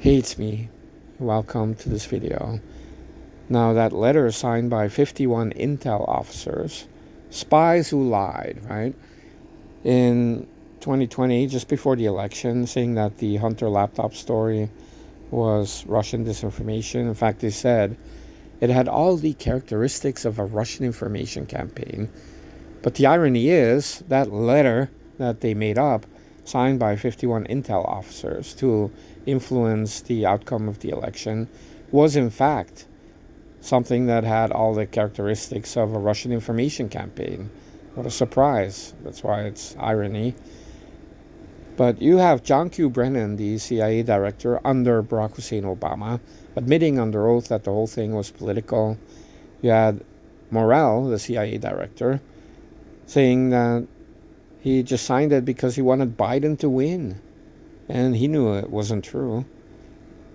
Hey, it's me. Welcome to this video. Now, that letter signed by 51 intel officers, spies who lied, right? In 2020, just before the election, saying that the Hunter laptop story was Russian disinformation. In fact, they said it had all the characteristics of a Russian information campaign. But the irony is that letter that they made up, signed by 51 intel officers to influence the outcome of the election, was in fact something that had all the characteristics of a Russian information campaign. What a surprise. That's why it's irony. But you have John Q. Brennan, the CIA director under Barack Hussein Obama, admitting under oath that the whole thing was political. You had Morell, the CIA director, saying that he just signed it because he wanted Biden to win. And he knew it wasn't true.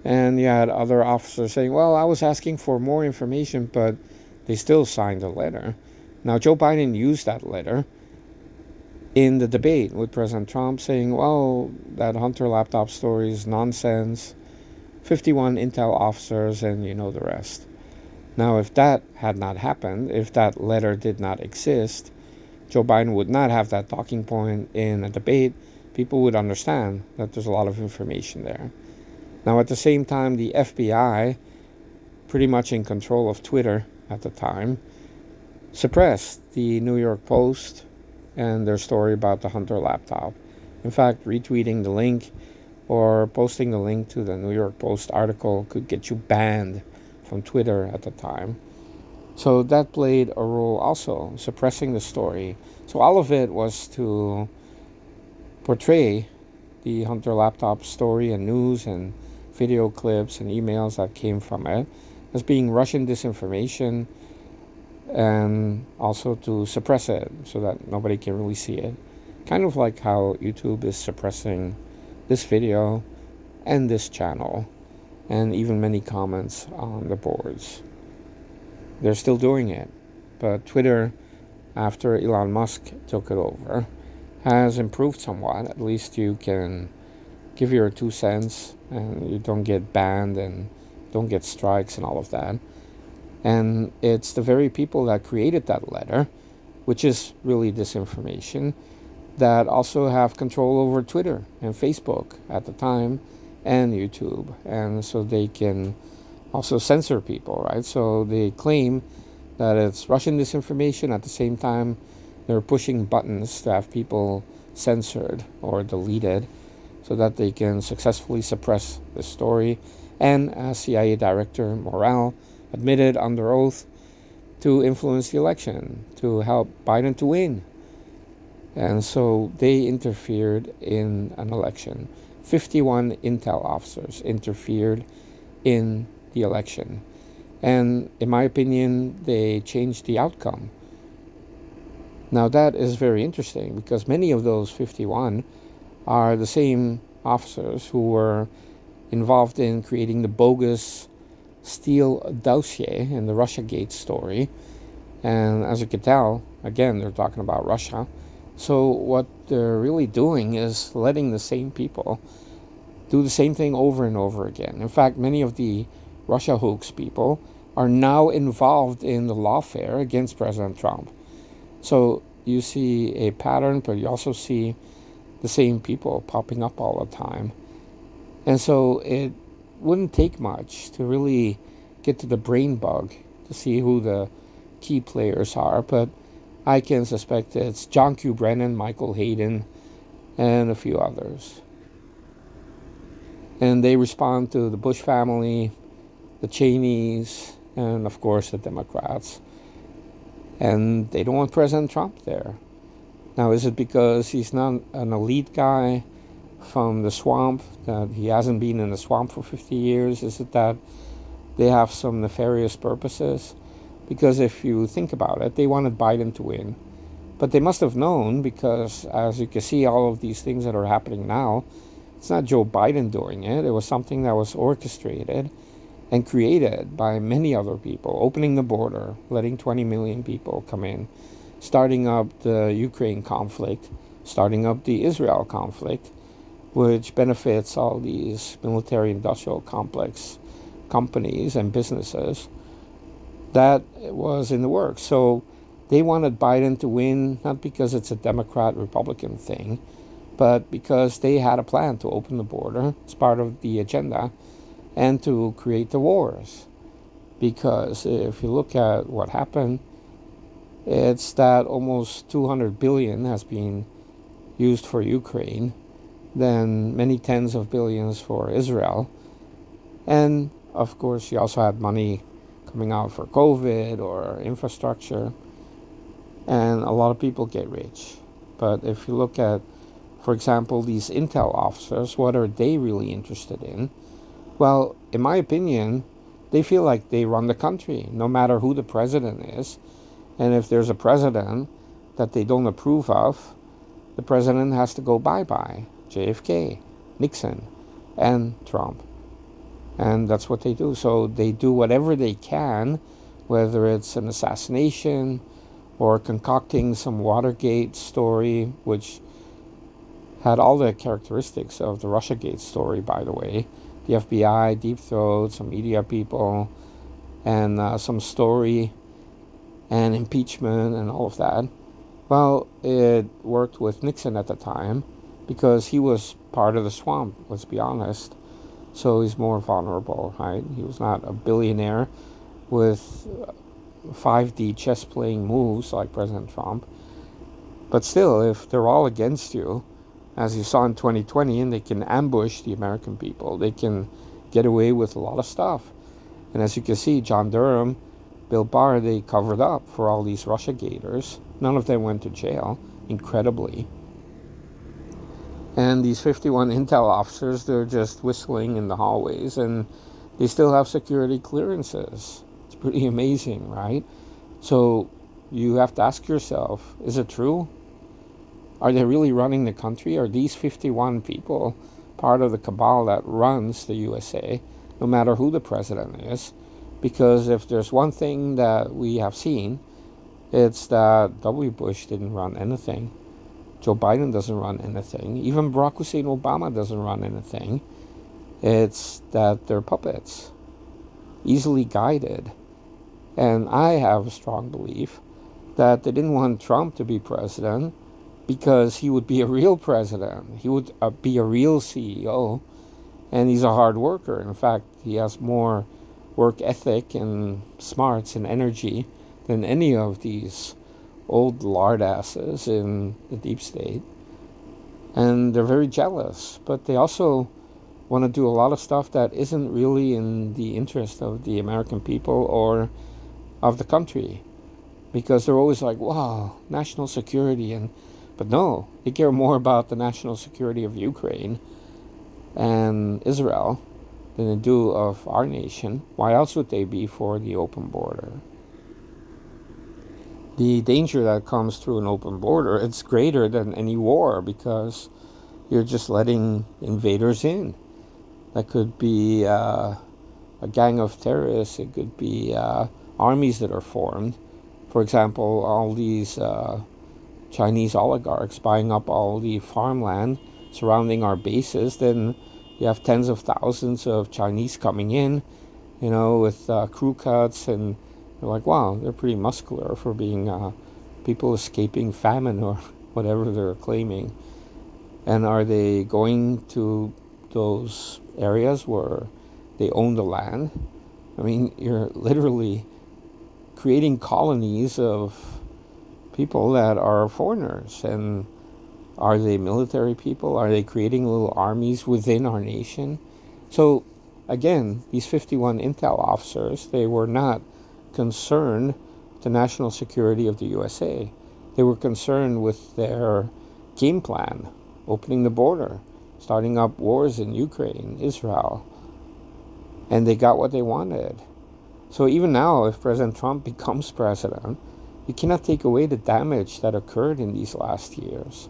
And you had other officers saying, well, I was asking for more information, but they still signed the letter. Now, Joe Biden used that letter in the debate with President Trump, saying, well, that Hunter laptop story is nonsense. 51 intel officers, and you know the rest. Now, if that had not happened, if that letter did not exist, Joe Biden would not have that talking point in a debate. People would understand that there's a lot of information there. Now, at the same time, the FBI, pretty much in control of Twitter at the time, suppressed the New York Post and their story about the Hunter laptop. In fact, retweeting the link or posting the link to the New York Post article could get you banned from Twitter at the time. So that played a role also, suppressing the story. So all of it was to portray the Hunter laptop story and news and video clips and emails that came from it as being Russian disinformation, and also to suppress it so that nobody can really see it. Kind of like how YouTube is suppressing this video and this channel, and even many comments on the boards. They're still doing it. But Twitter, after Elon Musk took it over, has improved somewhat. At least you can give your 2 cents and you don't get banned and don't get strikes and all of that. And it's the very people that created that letter, which is really disinformation, that also have control over Twitter and Facebook at the time and YouTube. And so they can also censor people, right? So they claim that it's Russian disinformation. At the same time, they're pushing buttons to have people censored or deleted so that they can successfully suppress the story. And as CIA Director Morell admitted under oath, to influence the election, to help Biden to win. And so they interfered in an election. 51 intel officers interfered in the election. And in my opinion, they changed the outcome. Now that is very interesting because many of those 51 are the same officers who were involved in creating the bogus Steele dossier in the Russiagate story. And as you can tell, again, they're talking about Russia. So what they're really doing is letting the same people do the same thing over and over again. In fact, many of the Russia hoax people are now involved in the lawfare against President Trump. So you see a pattern, but you also see the same people popping up all the time. And so it wouldn't take much to really get to the brain bug to see who the key players are. But I can suspect it's John Q. Brennan, Michael Hayden, and a few others. And they respond to the Bush family, the Cheneys, and of course the Democrats. And they don't want President Trump there. Now, is it because he's not an elite guy from the swamp, that he hasn't been in the swamp for 50 years? Is it that they have some nefarious purposes? Because if you think about it, they wanted Biden to win. But they must have known, because as you can see, all of these things that are happening now, it's not Joe Biden doing it. It was something that was orchestrated and created by many other people, opening the border, letting 20 million people come in, starting up the Ukraine conflict, starting up the Israel conflict, which benefits all these military-industrial complex companies and businesses. That was in the works. So they wanted Biden to win, not because it's a Democrat-Republican thing, but because they had a plan to open the border. It's part of the agenda, and to create the wars. Because if you look at what happened, it's that almost 200 billion has been used for Ukraine, then many tens of billions for Israel. And of course, you also had money coming out for COVID or infrastructure. And a lot of people get rich. But if you look at, for example, these intel officers, what are they really interested in? Well, in my opinion, they feel like they run the country, no matter who the president is. And if there's a president that they don't approve of, the president has to go bye-bye. JFK, Nixon, and Trump. And that's what they do. So they do whatever they can, whether it's an assassination or concocting some Watergate story, which had all the characteristics of the Russiagate story, by the way. The FBI, deep throat, some media people, and some story and impeachment and all of that. Well, it worked with Nixon at the time because he was part of the swamp, let's be honest. So he's more vulnerable, right? He was not a billionaire with 5D chess playing moves like President Trump. But still, if they're all against you, as you saw in 2020, and they can ambush the American people, they can get away with a lot of stuff. And as you can see, John Durham, Bill Barr, they covered up for all these Russiagators. None of them went to jail, incredibly. And these 51 intel officers, they're just whistling in the hallways, and they still have security clearances. It's pretty amazing, right? So you have to ask yourself, is it true? Are they really running the country? Are these 51 people part of the cabal that runs the USA, no matter who the president is? Because if there's one thing that we have seen, it's that W. Bush didn't run anything. Joe Biden doesn't run anything. Even Barack Hussein Obama doesn't run anything. It's that they're puppets, easily guided. And I have a strong belief that they didn't want Trump to be president because he would be a real president. He would be a real CEO. And he's a hard worker. In fact, he has more work ethic and smarts and energy than any of these old lard asses in the deep state. And they're very jealous, but they also want to do a lot of stuff that isn't really in the interest of the American people or of the country, because they're always like, wow, national security. But no, they care more about the national security of Ukraine and Israel than they do of our nation. Why else would they be for the open border? The danger that comes through an open border, it's greater than any war, because you're just letting invaders in. That could be a gang of terrorists. It could be armies that are formed. For example, all these Chinese oligarchs buying up all the farmland surrounding our bases. Then you have tens of thousands of Chinese coming in, with crew cuts, and you're like, wow, they're pretty muscular for being people escaping famine or whatever they're claiming. And are they going to those areas where they own the land? I mean, you're literally creating colonies of people that are foreigners. And are they military people? Are they creating little armies within our nation? So, again, these 51 intel officers, they were not concerned with the national security of the USA. They were concerned with their game plan, opening the border, starting up wars in Ukraine, Israel. And they got what they wanted. So even now, if President Trump becomes president, you cannot take away the damage that occurred in these last years,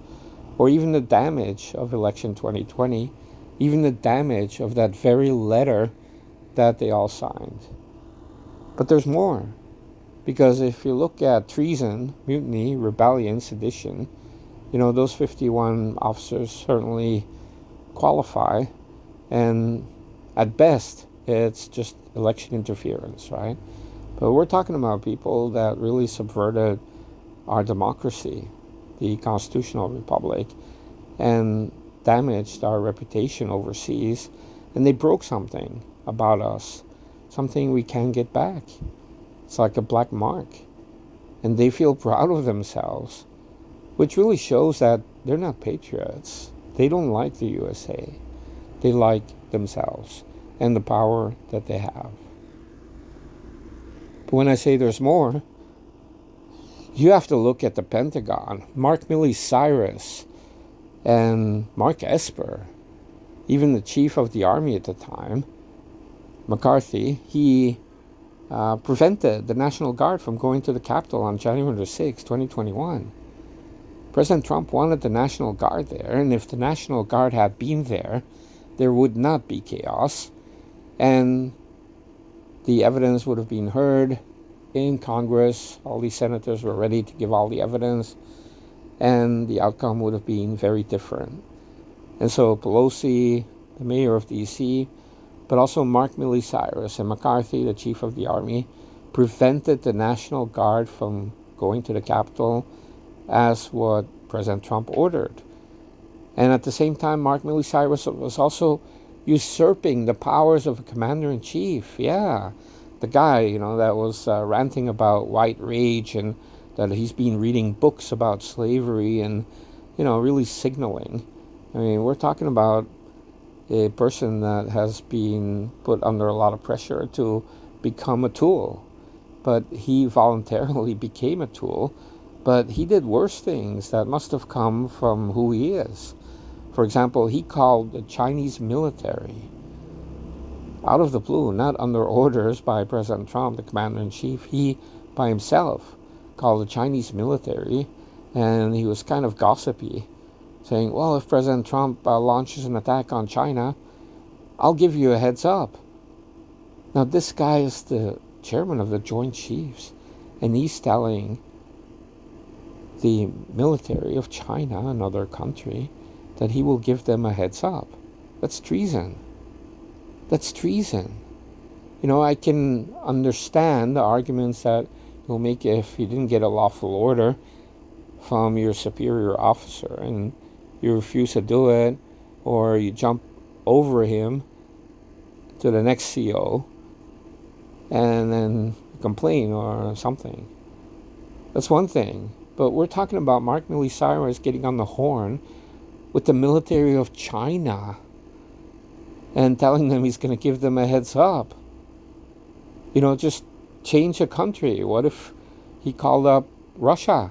or even the damage of election 2020, even the damage of that very letter that they all signed. But there's more, because if you look at treason, mutiny, rebellion, sedition, those 51 officers certainly qualify, and at best it's just election interference, right? But we're talking about people that really subverted our democracy, the constitutional republic, and damaged our reputation overseas, and they broke something about us, something we can't get back. It's like a black mark, and they feel proud of themselves, which really shows that they're not patriots. They don't like the USA. They like themselves and the power that they have. But when I say there's more, you have to look at the Pentagon. Milley Cyrus and Mark Esper, even the chief of the army at the time, McCarthy, he prevented the National Guard from going to the Capitol on January 6, 2021. President Trump wanted the National Guard there, and if the National Guard had been there, there would not be chaos, and the evidence would have been heard in Congress. All these senators were ready to give all the evidence, and the outcome would have been very different. And so Pelosi, the mayor of D.C., but also Milley Cyrus and McCarthy, the chief of the army, prevented the National Guard from going to the Capitol as what President Trump ordered. And at the same time, Milley Cyrus was also usurping the powers of a commander-in-chief. Yeah, the guy, that was ranting about white rage and that he's been reading books about slavery and, really signaling. I mean, we're talking about a person that has been put under a lot of pressure to become a tool. But he voluntarily became a tool. But he did worse things that must have come from who he is. For example, he called the Chinese military, out of the blue, not under orders by President Trump, the commander-in-chief, he by himself called the Chinese military, and he was kind of gossipy, saying, well, if President Trump launches an attack on China, I'll give you a heads up. Now, this guy is the chairman of the Joint Chiefs, and he's telling the military of China, another country, that he will give them a heads up. That's treason. That's treason. I can understand the arguments that you'll make if you didn't get a lawful order from your superior officer and you refuse to do it, or you jump over him to the next CO and then complain or something. That's one thing. But we're talking about Milley Cyrus getting on the horn with the military of China and telling them he's going to give them a heads up. Just change a country. What if he called up Russia,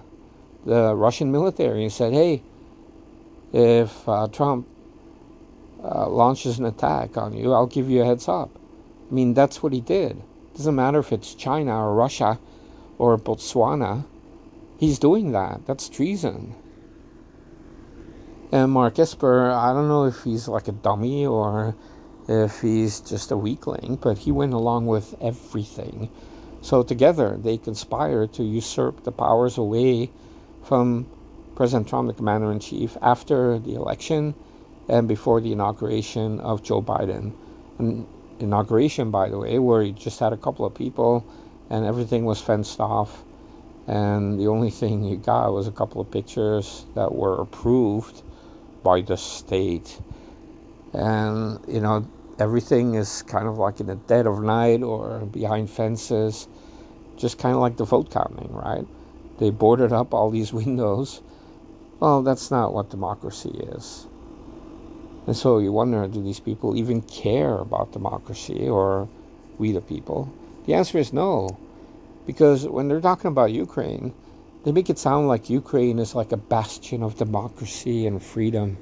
the Russian military, and said, hey, if Trump launches an attack on you, I'll give you a heads up. I mean, that's what he did. It doesn't matter if it's China or Russia or Botswana. He's doing that. That's treason. And Mark Esper, I don't know if he's like a dummy or if he's just a weakling, but he went along with everything. So together, they conspired to usurp the powers away from President Trump, the commander-in-chief, after the election and before the inauguration of Joe Biden. An inauguration, by the way, where he just had a couple of people and everything was fenced off. And the only thing you got was a couple of pictures that were approved by the state. And, everything is kind of like in the dead of night or behind fences, just kind of like the vote counting, right? They boarded up all these windows. Well, that's not what democracy is. And so you wonder, do these people even care about democracy, or we the people? The answer is no. Because when they're talking about Ukraine, they make it sound like Ukraine is like a bastion of democracy and freedom.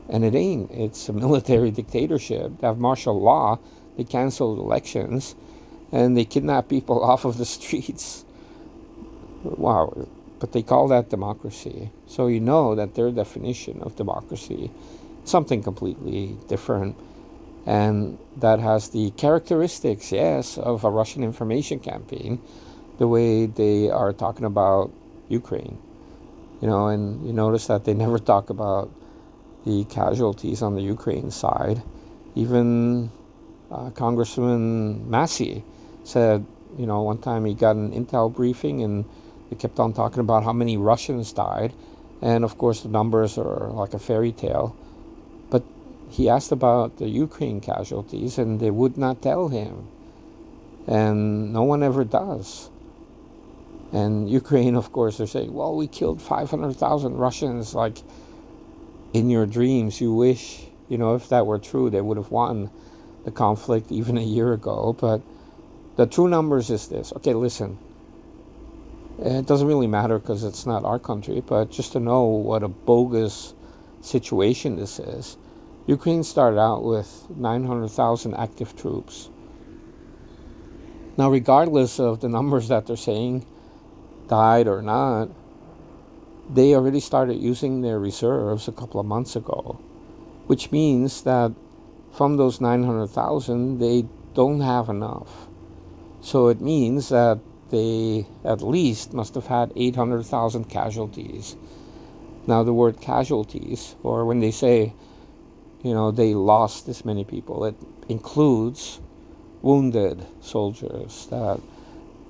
And it ain't. It's a military dictatorship. They have martial law. They canceled elections. And they kidnap people off of the streets. Wow. But they call that democracy. So you know that their definition of democracy is something completely different. And that has the characteristics, yes, of a Russian information campaign, the way they are talking about Ukraine. And you notice that they never talk about the casualties on the Ukraine side. Even Congressman Massey said, one time he got an intel briefing and they kept on talking about how many Russians died. And of course, the numbers are like a fairy tale. But he asked about the Ukraine casualties and they would not tell him. And no one ever does. And Ukraine, of course, they're saying, well, we killed 500,000 Russians. Like, in your dreams, you wish, if that were true, they would have won the conflict even a year ago. But the true numbers is this. Okay, listen. It doesn't really matter because it's not our country, but just to know what a bogus situation this is. Ukraine started out with 900,000 active troops. Now, regardless of the numbers that they're saying, died or not, they already started using their reserves a couple of months ago, which means that from those 900,000, they don't have enough. So it means that they at least must have had 800,000 casualties. Now, the word casualties, or when they say, they lost this many people, it includes wounded soldiers that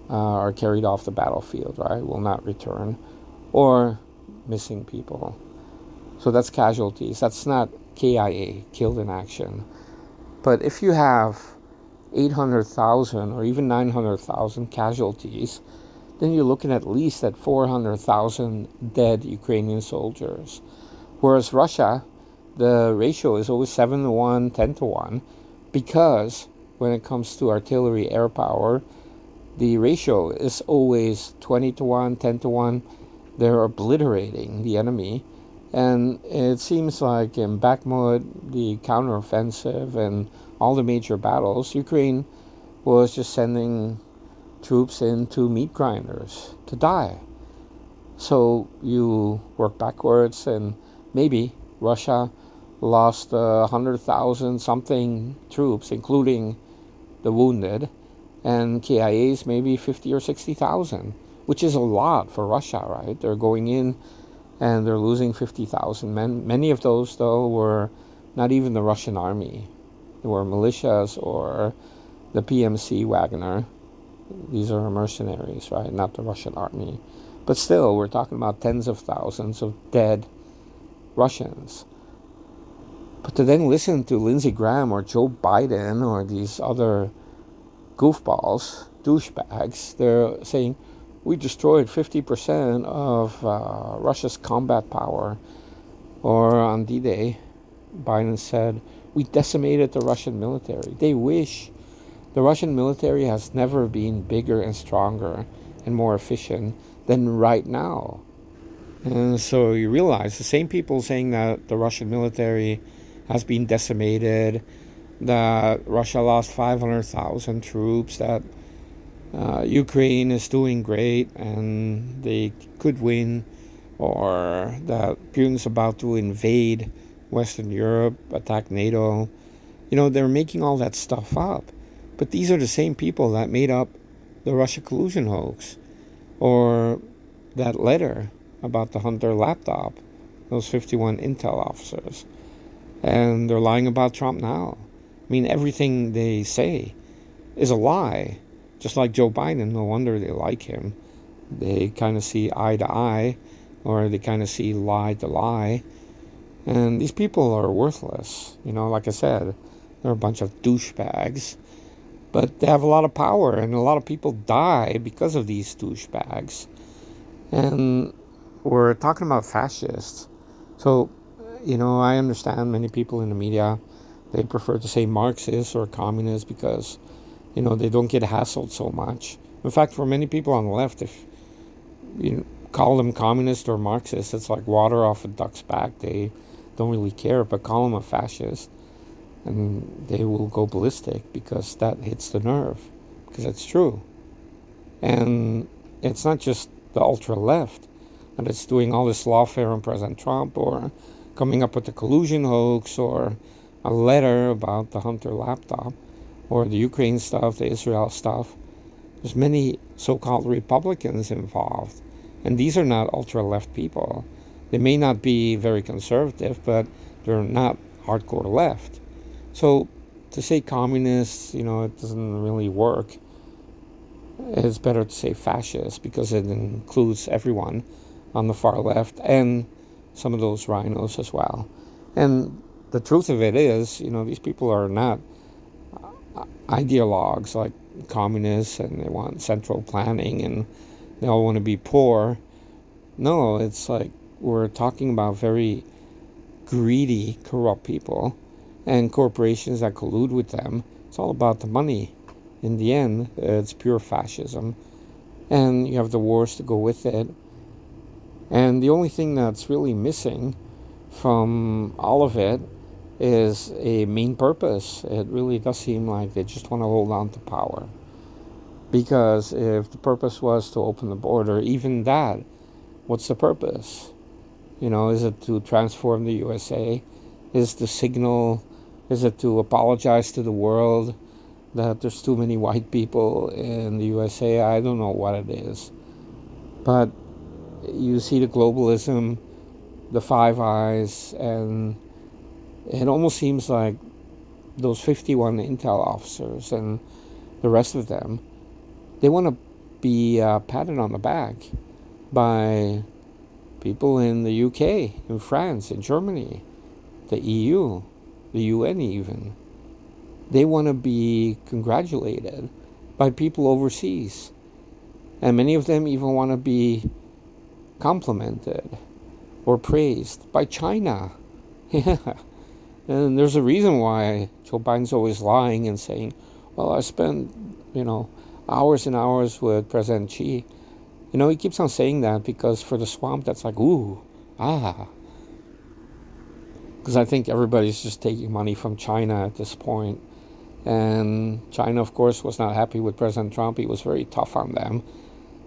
are carried off the battlefield, right, will not return, or missing people. So that's casualties. That's not KIA, killed in action. But if you have 800,000 or even 900,000 casualties, then you're looking at least at 400,000 dead Ukrainian soldiers. Whereas Russia, the ratio is always 7-1, 10-1, because when it comes to artillery air power, the ratio is always 20-1, 10-1. They're obliterating the enemy. And it seems like in Bakhmut, the counteroffensive and all the major battles, Ukraine was just sending troops into meat grinders to die. So you work backwards, and maybe Russia lost 100,000 something troops, including the wounded, and KIA's maybe 50 or 60,000, which is a lot for Russia, right? They're going in and they're losing 50,000 men. Many of those, though, were not even the Russian army. They were militias or the PMC Wagner. These are mercenaries, right? Not the Russian army. But still, we're talking about tens of thousands of dead Russians. But to then listen to Lindsey Graham or Joe Biden or these other goofballs, douchebags, they're saying, we destroyed 50% of Russia's combat power. Or on D-Day, Biden said, we decimated the Russian military. They wish. The Russian military has never been bigger and stronger and more efficient than right now. And so you realize the same people saying that the Russian military has been decimated, that Russia lost 500,000 troops, that Ukraine is doing great and they could win, or that Putin's about to invade Western Europe, attack NATO. They're making all that stuff up. But these are the same people that made up the Russia collusion hoax, or that letter about the Hunter laptop, those 51 intel officers. And they're lying about Trump now. I mean, everything they say is a lie. Just like Joe Biden, no wonder they like him. They kind of see eye to eye, or they kind of see lie to lie. And these people are worthless. Like I said, they're a bunch of douchebags. But they have a lot of power, and a lot of people die because of these douchebags. And we're talking about fascists. So, I understand many people in the media, they prefer to say Marxists or communists because, they don't get hassled so much. In fact, for many people on the left, if you call them communist or Marxist, it's like water off a duck's back. They don't really care, but call them a fascist, and they will go ballistic because that hits the nerve, because it's true. And it's not just the ultra-left that it's doing all this lawfare on President Trump, or coming up with the collusion hoax, or a letter about the Hunter laptop, or the Ukraine stuff, the Israel stuff. There's many so-called Republicans involved, and these are not ultra-left people. They may not be very conservative, but They're not hardcore left. So to say communists, it doesn't really work. It's better to say fascist because it includes everyone on the far left and some of those rhinos as well. And the truth of it is, these people are not ideologues like communists, and they want central planning and they all want to be poor. No, it's like we're talking about very greedy, corrupt people and corporations that collude with them. It's all about the money. In the end, it's pure fascism. And you have the wars to go with it. And the only thing that's really missing from all of it is a main purpose. It really does seem like they just want to hold on to power. Because if the purpose was to open the border, even that, what's the purpose? Is it to transform the USA? Is it to signal? Is it to apologize to the world that there's too many white people in the USA? I don't know what it is. But you see the globalism, the Five Eyes, and it almost seems like those 51 intel officers and the rest of them, they want to be patted on the back by people in the UK, in France, in Germany, the EU, the UN even. They want to be congratulated by people overseas. And many of them even want to be complimented or praised by China. Yeah. And there's a reason why Joe Biden's always lying and saying, well, I spent, hours and hours with President Xi. He keeps on saying that because for the swamp, that's like, ooh, Because I think everybody's just taking money from China at this point. And China, of course, was not happy with President Trump. He was very tough on them.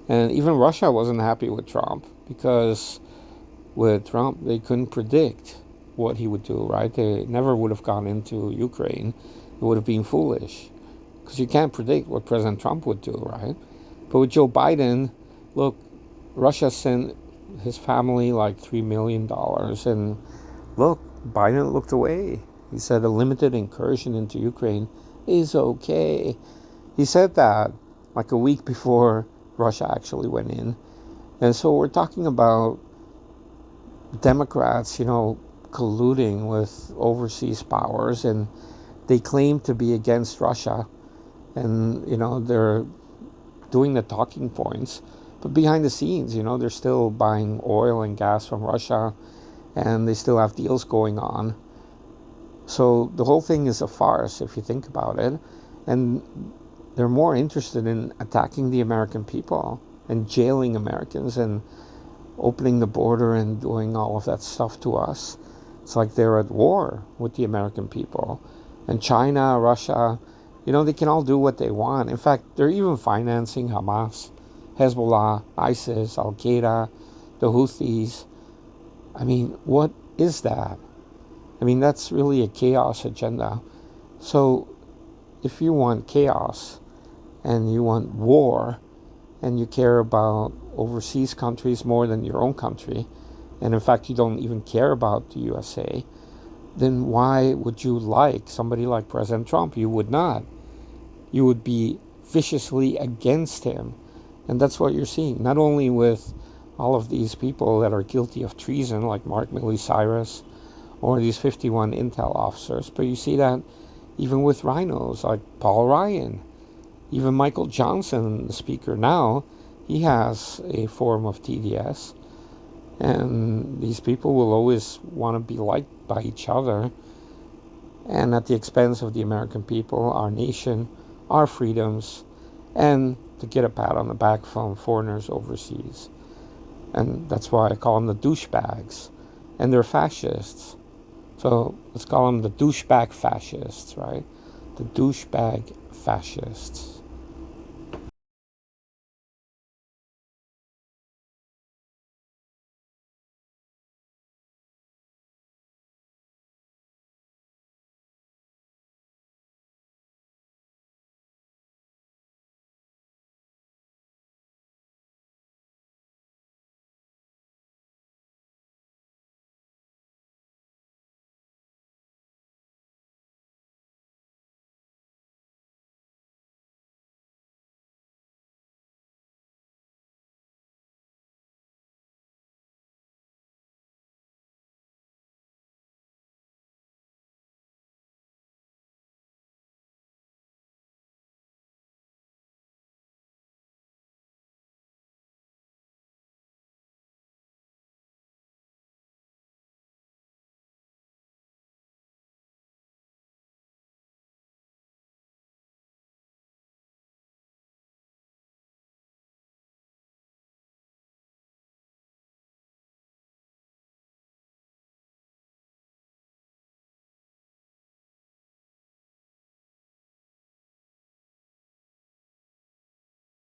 And even Russia wasn't happy with Trump because with Trump, they couldn't predict what he would do, right? They never would have gone into Ukraine. It would have been foolish because you can't predict what President Trump would do, right? But with Joe Biden, look, Russia sent his family like $3 million. And look, Biden looked away. He said a limited incursion into Ukraine is okay. He said that like a week before Russia actually went in. And so we're talking about Democrats, colluding with overseas powers, and they claim to be against Russia. And, they're doing the talking points. But behind the scenes, they're still buying oil and gas from Russia, and they still have deals going on. So the whole thing is a farce if you think about it. And they're more interested in attacking the American people and jailing Americans and opening the border and doing all of that stuff to us. It's like they're at war with the American people. And China, Russia, they can all do what they want. In fact, they're even financing Hamas, Hezbollah, ISIS, Al-Qaeda, the Houthis. I mean, what is that? I mean, that's really a chaos agenda. So if you want chaos and you want war and you care about overseas countries more than your own country, and in fact you don't even care about the USA, then why would you like somebody like President Trump? You would not. You would be viciously against him. And that's what you're seeing, not only with all of these people that are guilty of treason, like Mark Milley Cyrus, or these 51 intel officers, but you see that even with rhinos like Paul Ryan, even Michael Johnson, the speaker now, he has a form of TDS. And these people will always want to be liked by each other, and at the expense of the American people, our nation, our freedoms, and to get a pat on the back from foreigners overseas. And that's why I call them the douchebags. And they're fascists. So let's call them the douchebag fascists, right? The douchebag fascists.